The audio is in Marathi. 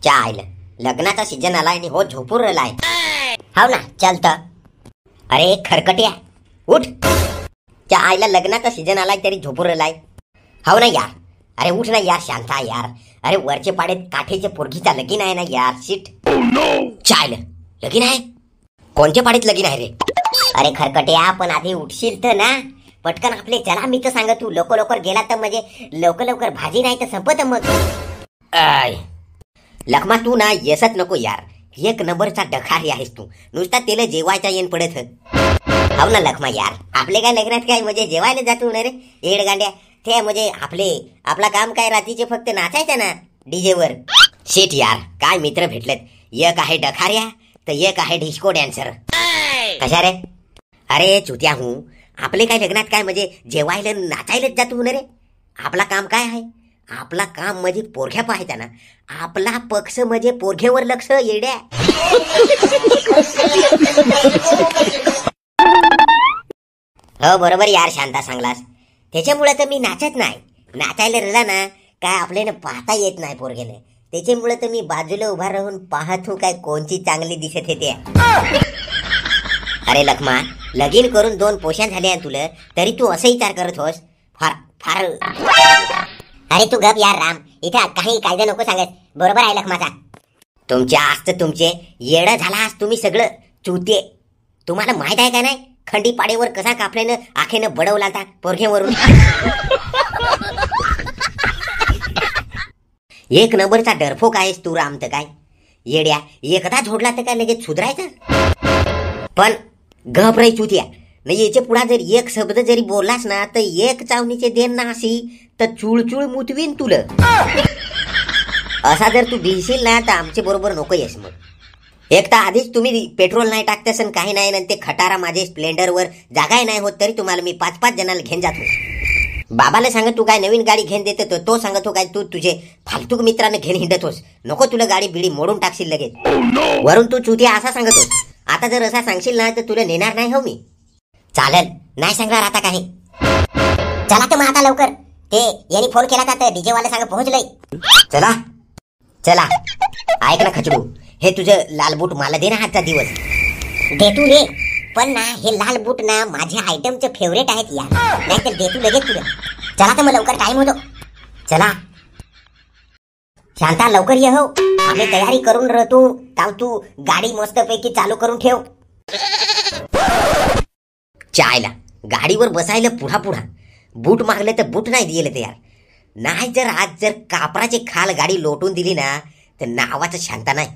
चाल लग्नाचा सीजन आलाय आणि हो झोपून राहिलाय. हाव ना चलत. अरे खरकट्या उठ. त्या आईला लग्नाचा सीजन आलाय तरी झोपून राहिलाय. हाव ना यार. अरे उठ ना यार शांता यार. अरे वरचे पाडेत काठीचे पोरगीचा लगीन आहे ना यार. शिट. चाल लगीन आहे. कोणत्या पाडीत लगीन आहे रे? अरे खरकट्या पण आधी उठशील तर ना. पटकन आपले चला मी तर सांग. तू लवकर गेला तर म्हणजे लवकर भाजी नाही तर संपत मग. लखमा तू ना येसच नको यार. एक नंबरचा डखारी आहेस तू. नुसता तेला जेवायचा येण पडत. हाव ना लखमा यार. आपले काय लग्नात काय म्हणजे जेवायला जातो ना रे एड गांड्या. ते म्हणजे आपला काम काय रात्रीचे फक्त नाचायचं ना डीजे वर. शेट यार काय मित्र भेटलेत. एक आहे डखाऱ्या तर एक आहे डिस्को डॅन्सर. कशा रे? अरे चुत्या हूं. आपले काय लग्नात काय म्हणजे जेवायला नाचायलाच जातो ना रे. आपला काम काय आहे? आपला काम म्हणजे पोरख्या पाहायचा ना. आपला पक्ष म्हणजे पोरखेवर लक्ष येड्या. हो बरोबर यार शांता सांगलास. त्याच्यामुळे तर मी नाचत नाही. नाचायला राहिला ना काय आपल्याला पाहता येत नाही पोरगेने. त्याच्यामुळे तर मी बाजूला उभा राहून पाहतो काय कोणची चांगली दिसत येते. अरे लखमा लगीन करून 2 पोषण झाले आहे तुला तरी तू असं विचार करत होस. फार अरे तू गप यार राम. इथे काही कायदा नको सांगत. बरोबर आहे लखमाचा. तुमच्या आज तुमचे येडं झाला आज तुम्ही सगळं चुते. तुम्हाला माहित आहे का नाही खंडी पाडेवर कसा कापल्यानं आखेनं बडवला होता पोरखेवरून. एक नंबरचा डरफोक आहेस तू राम. तर काय येड्या एकदा झोडला तर काय लगेच सुधरायचं. पण घबराई चुत्या नाही. याच्या पुढा जर एक शब्द जरी बोललास ना तर एक चावणीचे देण ना अशी तर चुळचुळ मुतवीन तुला. असा जर तू भिशील ना तर आमच्या बरोबर नको येस मग. एक तर आधीच तुम्ही पेट्रोल नाही टाकतेस आणि काही नाही. ते खटारा माझे स्प्लेंडरवर जागाही नाही होत तरी तुम्हाला मी 5-5 जणांना घेऊन जातो. बाबाला सांगत तू काय नवीन गाडी घेऊन देतो. तो सांगतो काय तू तुझे फालतू मित्रांना घेऊन हिंडतोस. नको तुला गाडी बिडी मोडून टाकशील लगेच. वरून तू चुतिया असा सांगतोस. आता जर असा सांगशील ना तर तुला नेणार नाही हो मी. चालेल नाही सांगणार आता काही. चला तर मग आता लवकर. ते यांनी फोन केला तर डीजे वाले सांग पोहोचलंय. चला चला. ऐक ना खचडू. हे तुझं लाल बूट मला दे ना आजचा दिवस. देतू रे. पण ना हे लाल बूट ना माझ्या आयटमचे फेवरेट आहेत यार. नाहीतर देतू लगेच तुला. चला तर मग लवकर टाइम होतो. चला शांता लवकर ये हो. आम्ही तयारी करून राहतो. तू गाडी मस्तपैकी चालू करून ठेव. चायला गाडीवर बसायला पुढा बूट मागले तर बूट नाही दिले ते यार. नाही जर आज जर कापराची खाल गाडी लोटून दिली ना तर नावाचं शांता नाही.